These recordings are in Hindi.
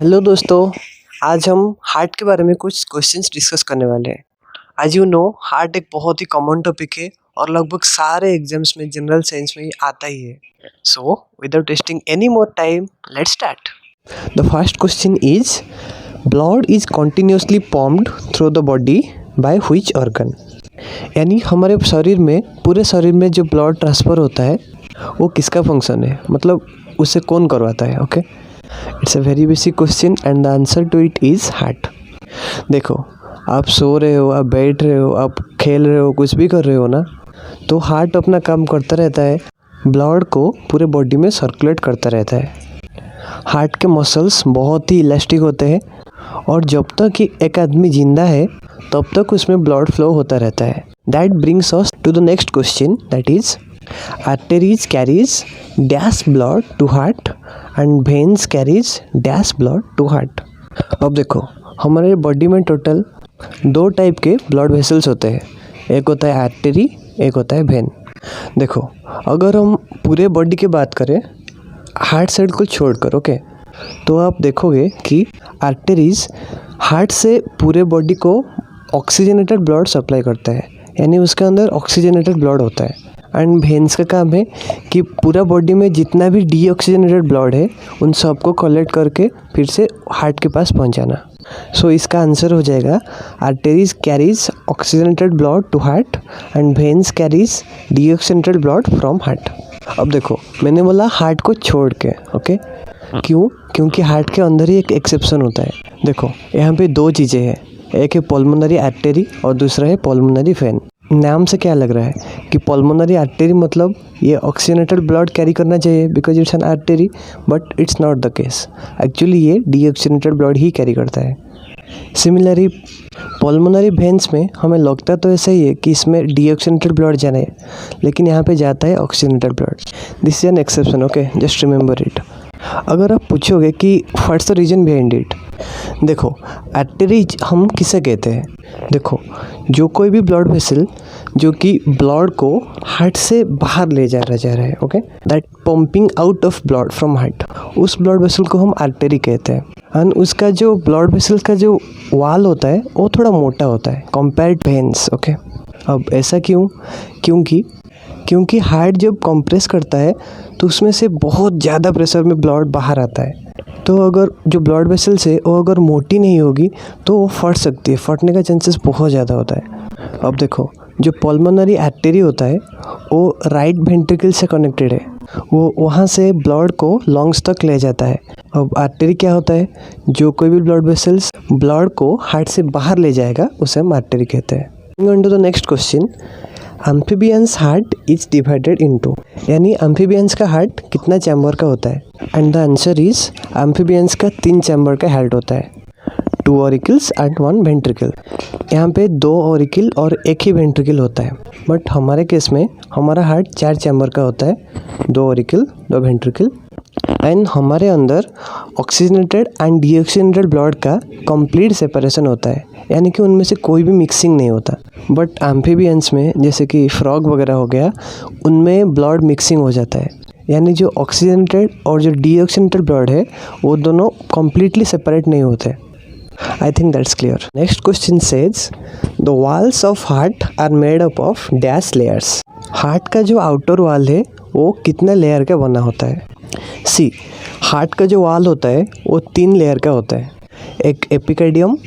हेलो दोस्तों। आज हम हार्ट के बारे में कुछ क्वेश्चंस डिस्कस करने वाले हैं। आज हार्ट एक बहुत ही कॉमन टॉपिक है और लगभग सारे एग्जाम्स में जनरल साइंस में आता ही है। So without wasting any more time, let's start. The first question is, blood is continuously pumped through the body by which organ. यानी हमारे शरीर में, पूरे शरीर में जो ब्लड ट्रांसफ़र होता है वो किसका फंक्शन है, मतलब उसे कौन करवाता है। Okay, it's a very basic question and the answer to it is heart. देखो, आप सो रहे हो, आप बैठ रहे हो, आप खेल रहे हो, कुछ भी कर रहे हो ना, तो हार्ट अपना काम करता रहता है, ब्लड को पूरे बॉडी में सर्कुलेट करता रहता है। हार्ट के मसल्स बहुत ही इलास्टिक होते हैं और जब तक कि एक आदमी जिंदा है तब तक उसमें ब्लड फ्लो होता रहता है। That brings us to the next question, that is arteries carries dash blood to heart and veins carries dash blood to heart। अब देखो, हमारे बॉडी में टोटल 2 टाइप के ब्लड वेसल्स होते हैं, एक होता है आर्टरी, एक होता है वेन। देखो, अगर हम पूरे बॉडी की बात करें हार्ट साइड को छोड़कर, ओके, तो आप देखोगे कि आर्टरीज हार्ट से पूरे बॉडी को ऑक्सीजनेटेड ब्लड सप्लाई करता है, यानी उसके अंदर ऑक्सीजनेटेड ब्लड होता है। एंड वेन्स का काम है कि पूरा बॉडी में जितना भी डीऑक्सीजनेटेड ब्लड है उन सबको कलेक्ट करके फिर से हार्ट के पास पहुंचाना। सो इसका आंसर हो जाएगा, arteries carries oxygenated blood to heart and veins carries deoxygenated blood from heart. अब देखो, मैंने बोला हार्ट को छोड़ के, ओके, क्यों? क्योंकि हार्ट के अंदर ही एक एक्सेप्शन होता है। देखो, यहाँ पे 2 चीज़ें हैं, एक है पल्मोनरी आर्टरी और दूसरा है पल्मोनरी वेन। नाम से क्या लग रहा है कि पल्मोनरी आर्टरी मतलब ये ऑक्सीजनेटेड ब्लड कैरी करना चाहिए because it's an artery, but it's not the case. Actually ये डीऑक्सीजनेटेड ब्लड ही कैरी करता है। सिमिलरली पल्मोनरी वेन्स में हमें लगता तो ऐसा ही है कि इसमें डीऑक्सीजनेटेड ब्लड जाना है, लेकिन यहाँ पे जाता है oxygenated blood. This is an exception, okay, just remember it. अगर आप पूछोगे कि what's the reason behind it, देखो, आर्टरी हम किसे कहते हैं? देखो, जो कोई भी ब्लड वेसल जो कि ब्लड को हार्ट से बाहर ले जा रहा है, okay, that pumping out of blood from heart, उस ब्लड वेसल को हम आर्टरी कहते हैं। एंड उसका जो ब्लड वेसल का जो वाल होता है वो थोड़ा मोटा होता है कंपेयर टू वेन्स, ओके। अब ऐसा क्यों? क्योंकि हार्ट जब कंप्रेस करता है तो उसमें से बहुत ज़्यादा प्रेशर में ब्लड बाहर आता है। तो अगर जो ब्लड वेसल्स है वो अगर मोटी नहीं होगी तो वो फट सकती है, फटने का चांसेस बहुत ज़्यादा होता है। अब देखो, जो पल्मोनरी आर्टरी होता है वो राइट वेंट्रिकल से कनेक्टेड है, वो वहाँ से ब्लड को लंग्स तक ले जाता है। अब आर्टरी क्या होता है? जो कोई भी ब्लड वेसल्स ब्लड को हार्ट से बाहर ले जाएगा उसे हम आर्टरी कहते हैं। Going to the next question, amphibians heart is divided into, यानी एम्फीबियंस का हार्ट कितना चैम्बर का होता है? And the answer is, amphibians का 3 चैम्बर का हार्ट होता है, 2 ऑरिकल्स एंड 1 वेंट्रिकल। यहाँ पे 2 ऑरिकल और 1 ही वेंट्रिकल होता है, बट हमारे केस में हमारा हार्ट 4 चैम्बर का होता है, 2 ऑरिकल, 2 वेंट्रिकल। एंड हमारे अंदर ऑक्सीजनेटेड एंड डीऑक्सीजनेटेड ब्लड का कंप्लीट सेपरेशन होता है, यानी कि उनमें से कोई भी मिक्सिंग नहीं होता। बट एम्फीबियंस में, जैसे कि फ्रॉग वगैरह हो गया, उनमें ब्लड मिक्सिंग हो जाता है, यानी जो ऑक्सीजनेटेड और जो डीऑक्सीजनेटेड ब्लड है वो दोनों कम्प्लीटली सेपरेट नहीं होते। I think that's clear. Next question says, the walls of heart are made up of dash layers. Heart का जो आउटर वॉल है वो कितने लेयर का बना होता है? सी, हार्ट का जो वॉल होता है वो 3 लेयर का होता है, एक एपिकार्डियम,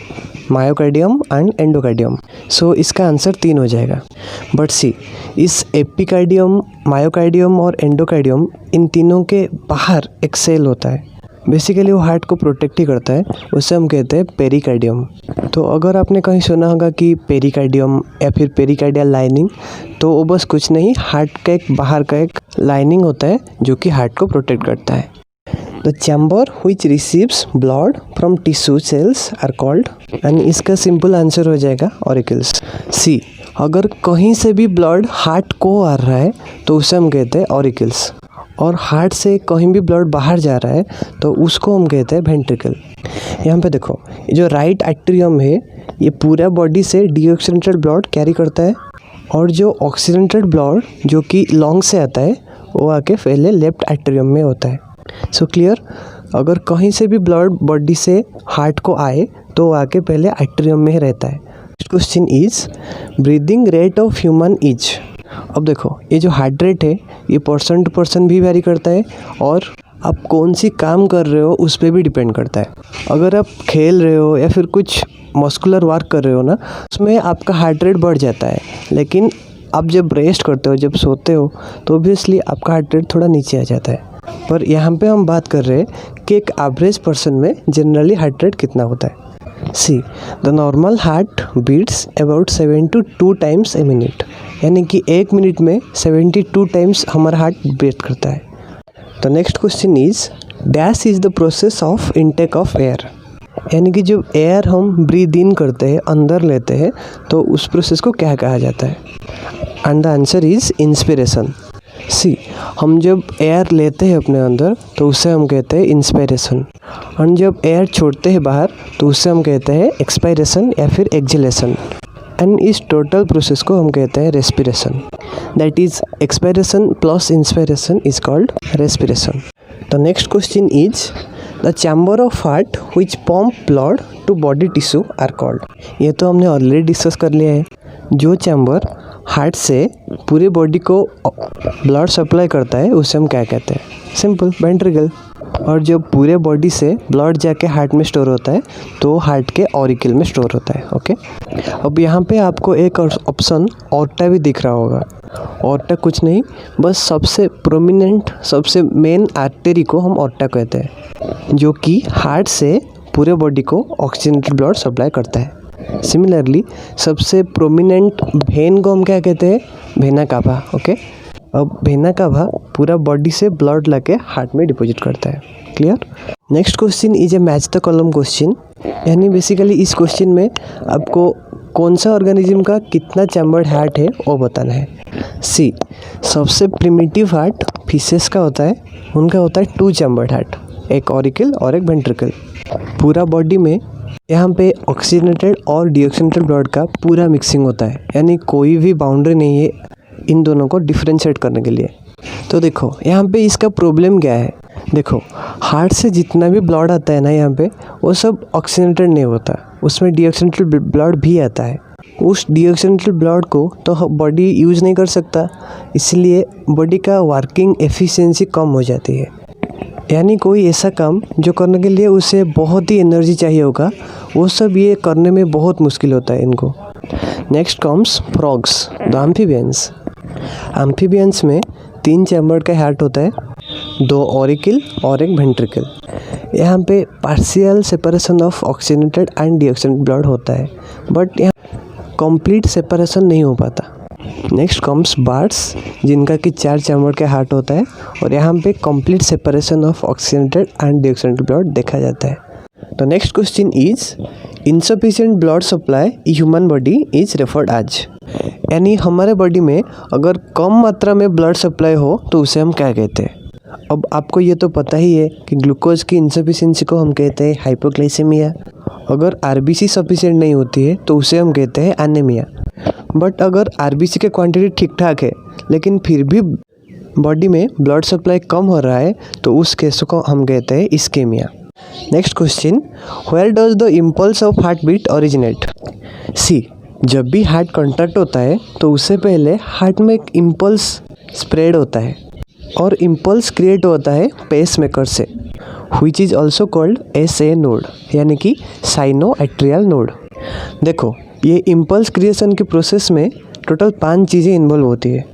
मायोकार्डियम एंड एंडोकार्डियम। सो इसका आंसर 3 हो जाएगा। बट सी, इस एपिकार्डियम, मायोकार्डियम और एंडोकार्डियम, इन तीनों के बाहर एक सेल होता है, बेसिकली वो हार्ट को प्रोटेक्ट ही करता है, उसे हम कहते हैं पेरिकार्डियम। तो अगर आपने कहीं सुना होगा कि पेरिकार्डियम या फिर पेरिकार्डियल लाइनिंग, तो वो बस कुछ नहीं, हार्ट का एक बाहर का एक लाइनिंग होता है जो कि हार्ट को प्रोटेक्ट करता है। The chamber which receives blood from tissue cells are called, and इसका सिंपल आंसर हो जाएगा ऑरिकल्स। सी, अगर कहीं से भी ब्लड हार्ट को आ रहा है तो उसे हम कहते हैं ऑरिकल्स, और हार्ट से कहीं भी ब्लड बाहर जा रहा है तो उसको हम कहते हैं वेंट्रिकल। यहाँ पे देखो, जो राइट एट्रियम है ये पूरा बॉडी से डीऑक्सीजनेटेड ब्लड कैरी करता है, और जो ऑक्सीजनेटेड ब्लड जो कि लंग से आता है वो आके पहले लेफ्ट एट्रियम में होता है। सो क्लियर, अगर कहीं से भी ब्लड बॉडी से हार्ट को आए तो आके पहले एट्रियम में ही रहता है। Next question is breathing rate of human is. अब देखो ये जो हार्ट रेट है ये पर्सन टू पर्सन भी वेरी करता है और आप कौन सी काम कर रहे हो उस पर भी डिपेंड करता है। अगर आप खेल रहे हो या फिर कुछ मस्कुलर वर्क कर रहे हो ना, उसमें आपका हार्ट रेट बढ़ जाता है, लेकिन आप जब रेस्ट करते हो, जब सोते हो, तो ऑब्वियसली आपका हार्ट रेट थोड़ा नीचे आ जाता है। पर यहाँ पे हम बात कर रहे हैं कि एक एवरेज पर्सन में जनरली हार्ट रेट कितना होता है। See the normal heart beats about 72 times a minute, यानी कि 1 मिनट में 72 टाइम्स हमारा हार्ट बीट करता है। The next question is dash is the process of intake of air, यानी कि जब एयर हम ब्रीद इन करते हैं, अंदर लेते हैं, तो उस प्रोसेस को क्या कहा जाता है। And the answer is inspiration. See हम जब एयर लेते हैं अपने अंदर तो उसे हम कहते हैं इंस्पिरेशन, और जब एयर छोड़ते हैं बाहर तो उसे हम कहते हैं एक्सपायरेशन या फिर एक्सहेलेशन। एंड इस टोटल प्रोसेस को हम कहते हैं respiration. That is expiration plus inspiration is called respiration. The next question is the chamber of heart which pump blood to body tissue are called. ये तो हमने ऑलरेडी डिस्कस कर लिया है। जो चैम्बर हार्ट से पूरे बॉडी को ब्लड सप्लाई करता है उसे हम क्या कहते हैं। Simple, ventricle. और जब पूरे बॉडी से ब्लड जाके हार्ट में स्टोर होता है तो हार्ट के ऑरिकल में स्टोर होता है। ओके, अब यहाँ पे आपको एक ऑप्शन ऑर्टा भी दिख रहा होगा। ऑर्टा कुछ नहीं, बस सबसे प्रोमिनेंट, सबसे मेन आर्टरी को हम ऑर्टा कहते हैं, जो कि हार्ट से पूरे बॉडी को ऑक्सीजनेटेड ब्लड सप्लाई करता है। सिमिलरली सबसे प्रोमिनेंट वेन को हम क्या कहते हैं, वेना कावा। ओके, अब वेना कावा पूरा बॉडी से ब्लड लाके हार्ट में डिपॉजिट करता है। Clear. Next question is a match the column question, यानी बेसिकली इस क्वेश्चन में आपको कौन सा ऑर्गेनिज्म का कितना चैम्बर्ड हार्ट है वो बताना है। सी सबसे प्रिमिटिव हार्ट फिशेस का होता है, उनका होता है 2 चैम्बर्ड हार्ट, एक ऑरिकल और एक वेंट्रिकल। पूरा बॉडी में यहाँ पे ऑक्सीजनेटेड और डीऑक्सीजनेटेड ब्लड का पूरा मिक्सिंग होता है, यानी कोई भी बाउंड्री नहीं है इन दोनों को डिफ्रेंशिएट करने के लिए। तो देखो यहाँ पे इसका प्रॉब्लम क्या है। देखो हार्ट से जितना भी ब्लड आता है ना यहाँ पे, वो सब ऑक्सीजनेटेड नहीं होता, उसमें डीऑक्सीजनेटेड ब्लड भी आता है। उस डीऑक्सीजनेटेड ब्लड को तो बॉडी यूज़ नहीं कर सकता, इसलिए बॉडी का वर्किंग एफिशिएंसी कम हो जाती है। यानी कोई ऐसा काम जो करने के लिए उसे बहुत ही एनर्जी चाहिए होगा, वो सब ये करने में बहुत मुश्किल होता है इनको। Next comes frogs, the amphibians. Amphibians में 3 चैम्बर का हार्ट होता है, 2 ऑरिकल और एक वेंट्रिकल। यहाँ पे partial separation of oxygenated and deoxygenated blood होता है, बट यहाँ कंप्लीट सेपरेशन नहीं हो पाता। नेक्स्ट कम्स बर्ड्स, जिनका कि 4 चैम्बर का हार्ट होता है, और यहाँ पे complete separation of oxygenated and deoxygenated blood देखा जाता है। The next question is insufficient blood supply human body is referred as, यानी हमारे बॉडी में अगर कम मात्रा में ब्लड सप्लाई हो तो उसे हम क्या कहते हैं। अब आपको ये तो पता ही है कि ग्लूकोज की इनसफिशिएंसी को हम कहते हैं हाइपोग्लाइसेमिया। अगर आरबीसी सफिशिएंट नहीं होती है तो उसे हम कहते हैं एनीमिया। बट अगर आरबीसी की क्वांटिटी ठीक ठाक है लेकिन फिर भी बॉडी में ब्लड सप्लाई कम हो रहा है तो उस केस को हम कहते हैं ischaemia. Next question, where does the impulse of heart beat originate. See जब भी हार्ट कॉन्ट्रैक्ट होता है तो उससे पहले हार्ट में एक इम्पल्स स्प्रेड होता है, और इम्पल्स क्रिएट होता है पेस मेकर से, which is also called SA node, यानी कि साइनो एट्रियल नोड। देखो ये इम्पल्स क्रिएशन के प्रोसेस में टोटल 5 चीज़ें इन्वॉल्व होती है।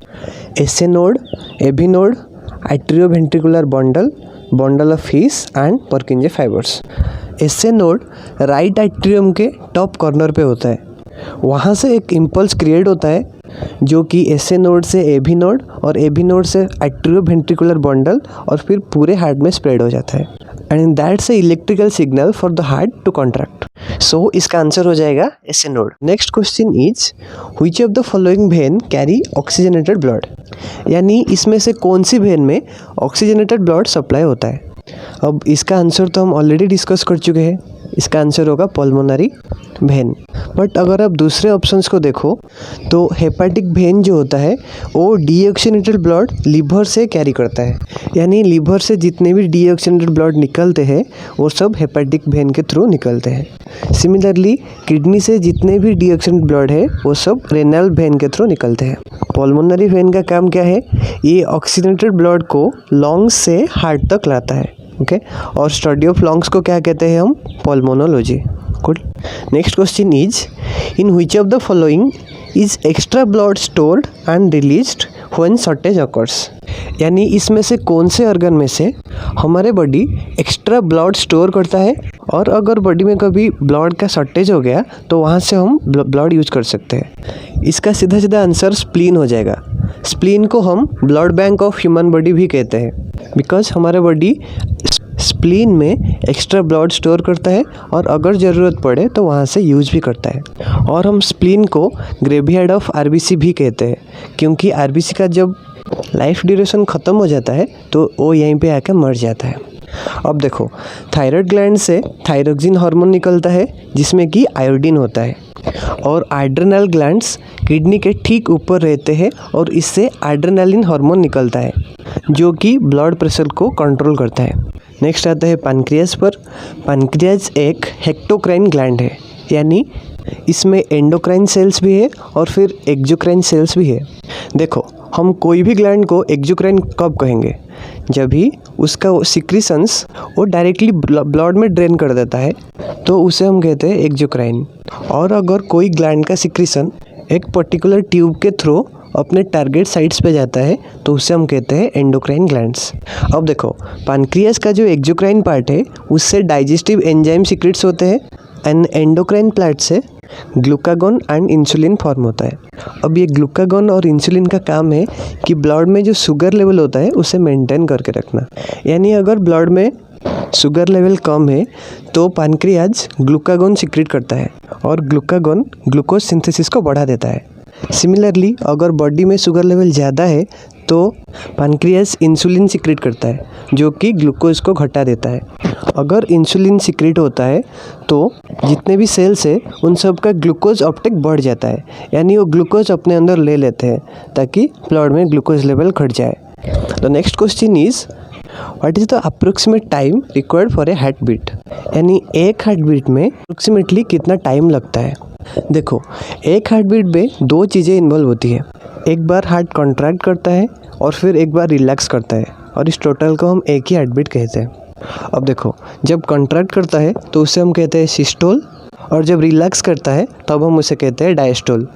SA node, AV node, atrioventricular bundle, bundle of his and पर्किंजे fibres. SA node right atrium के टॉप कॉर्नर पे होता है, वहाँ से एक इम्पल्स क्रिएट होता है जो कि SA नोड से AV नोड और AV नोड से एट्रियोवेंट्रिकुलर बंडल और फिर पूरे हार्ट में स्प्रेड हो जाता है, and that's a electrical signal for the heart to contract. So इसका आंसर हो जाएगा SA node. Next question is which of the following vein carry oxygenated blood, यानी इसमें से कौन सी वेन में ऑक्सीजनेटेड ब्लड सप्लाई होता है। अब इसका आंसर तो हम ऑलरेडी डिस्कस कर चुके हैं, इसका आंसर होगा पल्मोनरी वेन। बट अगर आप दूसरे ऑप्शंस को देखो तो हेपाटिक वेन जो होता है वो डीऑक्सीनेटेड ब्लड लीवर से कैरी करता है, यानी लीवर से जितने भी डीऑक्सीनेटेड ब्लड निकलते हैं वो सब हेपाटिक वेन के थ्रू निकलते हैं। सिमिलरली किडनी से जितने भी डीऑक्सीनेटेड ब्लड है वो सब रेनल वेन के थ्रू निकलते हैं। पल्मोनरी वेन का काम क्या है, ये ऑक्सीजनेटेड ब्लड को लंग्स से हार्ट तक लाता है। ओके और स्टडी ऑफ लंग्स को क्या कहते हैं हम, pulmonology. Good. Next question is in which of the following is extra blood stored and released when shortage occurs, यानी इसमें से कौन से ऑर्गन में से हमारे बॉडी एक्स्ट्रा ब्लड स्टोर करता है और अगर बॉडी में कभी ब्लड का शॉर्टेज हो गया तो वहाँ से हम ब्लड यूज कर सकते हैं। इसका सीधा सीधा आंसर स्प्लीन हो जाएगा। स्प्लीन को हम blood bank of human body भी कहते हैं बिकॉज हमारे बॉडी स्प्लीन में एक्स्ट्रा ब्लड स्टोर करता है और अगर ज़रूरत पड़े तो वहाँ से यूज भी करता है। और हम स्प्लीन को ग्रेवयार्ड ऑफ आरबीसी भी कहते हैं क्योंकि आरबीसी का जब लाइफ ड्यूरेशन ख़त्म हो जाता है तो वो यहीं पे आकर मर जाता है। अब देखो थायराइड ग्लैंड से थायरोक्सिन हार्मोन निकलता है जिसमें कि आयोडीन होता है और एड्रेनल ग्लैंड्स किडनी के ठीक ऊपर रहते हैं और इससे एड्रेनालिन हार्मोन निकलता है जो कि ब्लड प्रेशर को कंट्रोल करता है। नेक्स्ट आता है पैनक्रियाज पर। पैनक्रियाज एक हेक्टोक्राइन ग्लैंड है, यानी इसमें एंडोक्राइन सेल्स भी है और फिर एक्सोक्राइन सेल्स भी है। देखो हम कोई भी ग्लैंड को एक्सोक्राइन कब कहेंगे, जब भी उसका सिक्रीशंस वो डायरेक्टली ब्लड में ड्रेन कर देता है तो उसे हम कहते हैं एक्सोक्राइन। और अगर कोई ग्लैंड का सिक्रीशन एक पर्टिकुलर ट्यूब के थ्रू अपने टारगेट साइट्स पे जाता है तो उसे हम कहते हैं एंडोक्राइन ग्लैंड्स। अब देखो पैनक्रियाज का जो एक्सोक्राइन पार्ट है उससे डाइजेस्टिव एंजाइम सीक्रेट्स होते हैं एंड एंडोक्राइन प्लांट से ग्लूकागोन एंड इंसुलिन फॉर्म होता है। अब ये ग्लूकागोन और इंसुलिन का काम है कि ब्लड में जो शुगर लेवल होता है उसे मेंटेन करके रखना, यानी अगर ब्लड में शुगर लेवल कम है तो पैनक्रियाज ग्लूकागोन सीक्रेट करता है और ग्लूकागोन ग्लूकोज सिंथेसिस को बढ़ा देता है। सिमिलरली अगर बॉडी में शुगर लेवल ज़्यादा है तो पैनक्रियाज इंसुलिन सीक्रेट करता है जो कि ग्लूकोज को घटा देता है। अगर इंसुलिन सीक्रेट होता है तो जितने भी सेल्स है उन सब का ग्लूकोज अपटेक बढ़ जाता है, यानी वो ग्लूकोज अपने अंदर ले लेते हैं ताकि ब्लड में ग्लूकोज लेवल घट जाए। The next question is what is the approximate time required for a heart beat, यानी एक हार्ट बीट में अप्रोक्सीमेटली कितना टाइम लगता है। देखो एक हार्ट बीट में दो चीज़ें इन्वॉल्व होती है, एक बार हार्ट कॉन्ट्रैक्ट करता है और फिर एक बार रिलैक्स करता है और इस टोटल को हम एक ही हार्ट बीट कहते हैं। अब देखो जब कॉन्ट्रैक्ट करता है तो उसे हम कहते हैं सिस्टोल और जब रिलैक्स करता है तब हम उसे कहते हैं डायस्टोल।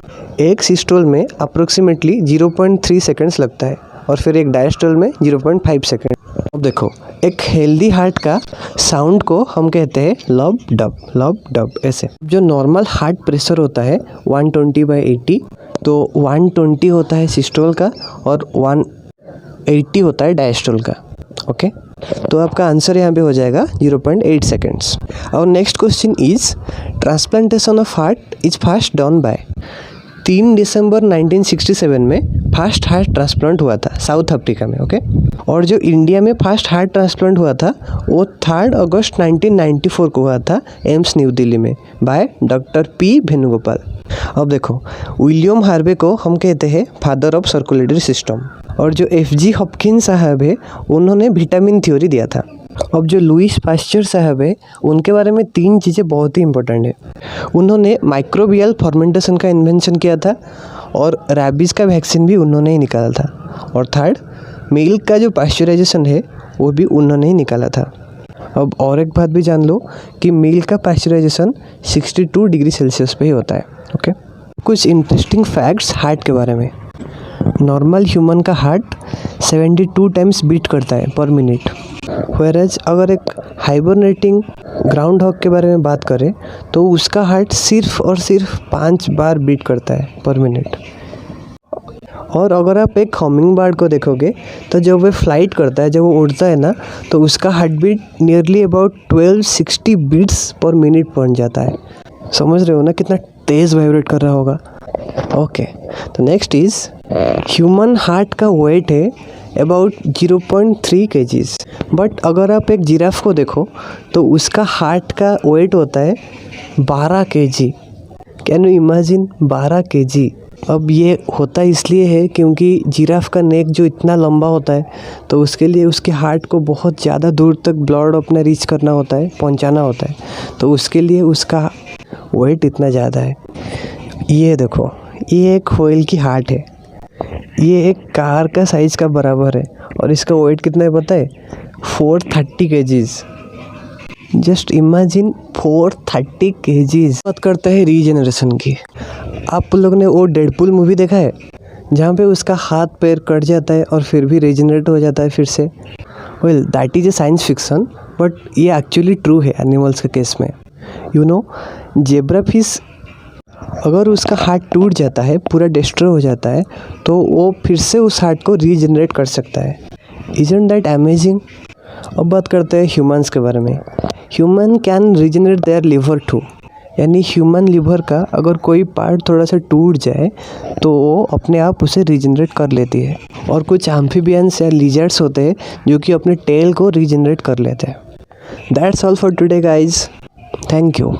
एक सिस्टोल में अप्रोक्सीमेटली 0.3 सेकेंड्स लगता है और फिर एक डायस्टोल में 0.5 सेकेंड। अब देखो एक हेल्दी हार्ट का साउंड को हम कहते हैं लब डब ऐसे। जो नॉर्मल हार्ट प्रेशर होता है 120/80, तो 120 होता है सिस्टोल का और 180 होता है डायस्टोल का। ओके तो आपका आंसर यहाँ पे हो जाएगा 0.8 सेकेंड्स। और next question is transplantation of heart is first done by. 3 दिसंबर 1967 में फर्स्ट हार्ट ट्रांसप्लांट हुआ था साउथ अफ्रीका में। ओके और जो इंडिया में फर्स्ट हार्ट ट्रांसप्लांट हुआ था वो 3 अगस्त 1994 को हुआ था एम्स न्यू दिल्ली में बाय डॉक्टर पी वेणुगोपाल। अब देखो विलियम हार्वे को हम कहते हैं फादर ऑफ सर्कुलेटरी सिस्टम और जो FG हॉपकिंस साहब है उन्होंने विटामिन थ्योरी दिया था। अब जो लुइस पास्चर साहब है उनके बारे में 3 चीज़ें बहुत ही इंपॉर्टेंट है। उन्होंने माइक्रोबियल फर्मेंटेशन का इन्वेंशन किया था और रैबीज़ का वैक्सीन भी उन्होंने ही निकाला था। और थर्ड मिल्क का जो पास्चराइजेशन है वो भी उन्होंने ही निकाला था। अब और एक बात भी जान लो कि मिल्क का पास्चराइजेशन 62 डिग्री सेल्सियस पे ही होता है। ओके कुछ इंटरेस्टिंग फैक्ट्स हार्ट के बारे में। नॉर्मल ह्यूमन का हार्ट 72 टाइम्स बीट करता है पर मिनट, व्हेयरएज अगर एक हाइबरनेटिंग ग्राउंड हॉग के बारे में बात करें तो उसका हार्ट सिर्फ और सिर्फ 5 बार बीट करता है पर मिनट। और अगर आप एक हमिंग बर्ड को देखोगे तो जब वो फ्लाइट करता है, जब वो उड़ता है ना, तो उसका heart beat nearly about 1260 beats per minute पहुंच जाता है। समझ रहे हो ना कितना तेज़ वाइब्रेट कर रहा होगा। ओके तो नेक्स्ट इज़ ह्यूमन हार्ट का वेट है अबाउट 0.3 kgs। बट अगर आप एक जिराफ को देखो तो उसका हार्ट का वेट होता है 12 kg। Can you imagine 12 kg। अब ये होता इसलिए है क्योंकि जिराफ का नेक जो इतना लंबा होता है तो उसके लिए उसके हार्ट को बहुत ज़्यादा दूर तक ब्लड अपना रीच करना होता है, पहुंचाना होता है, तो उसके लिए उसका वेट इतना ज़्यादा है। ये देखो, ये एक व्हेल की हार्ट है, ये एक कार का साइज़ का बराबर है और इसका वेट कितना है पता है? 430 kgs। Just imagine 430 kgs। बात करते हैं रीजनरेशन की। आप लोग ने वो डेडपूल मूवी देखा है जहाँ पे उसका हाथ पैर कट जाता है और फिर भी रीजनरेट हो जाता है फिर से? Well that is a science fiction, but ये एक्चुअली ट्रू है एनिमल्स के केस में। यू नो, जेब्रा फिश अगर उसका हार्ट टूट जाता है, पूरा डिस्ट्रॉय हो जाता है, तो वो फिर से उस हार्ट को रीजनरेट कर सकता है। Isn't that amazing? अब बात करते हैं ह्यूमंस के बारे में। Human can regenerate their liver too, यानी ह्यूमन लिवर का अगर कोई पार्ट थोड़ा सा टूट जाए तो वो अपने आप उसे रीजनरेट कर लेती है। और कुछ एम्फीबियंस या लिजर्ड्स होते हैं जो कि अपने टेल को रीजनरेट कर लेते हैं। That's all for today guys, thank you.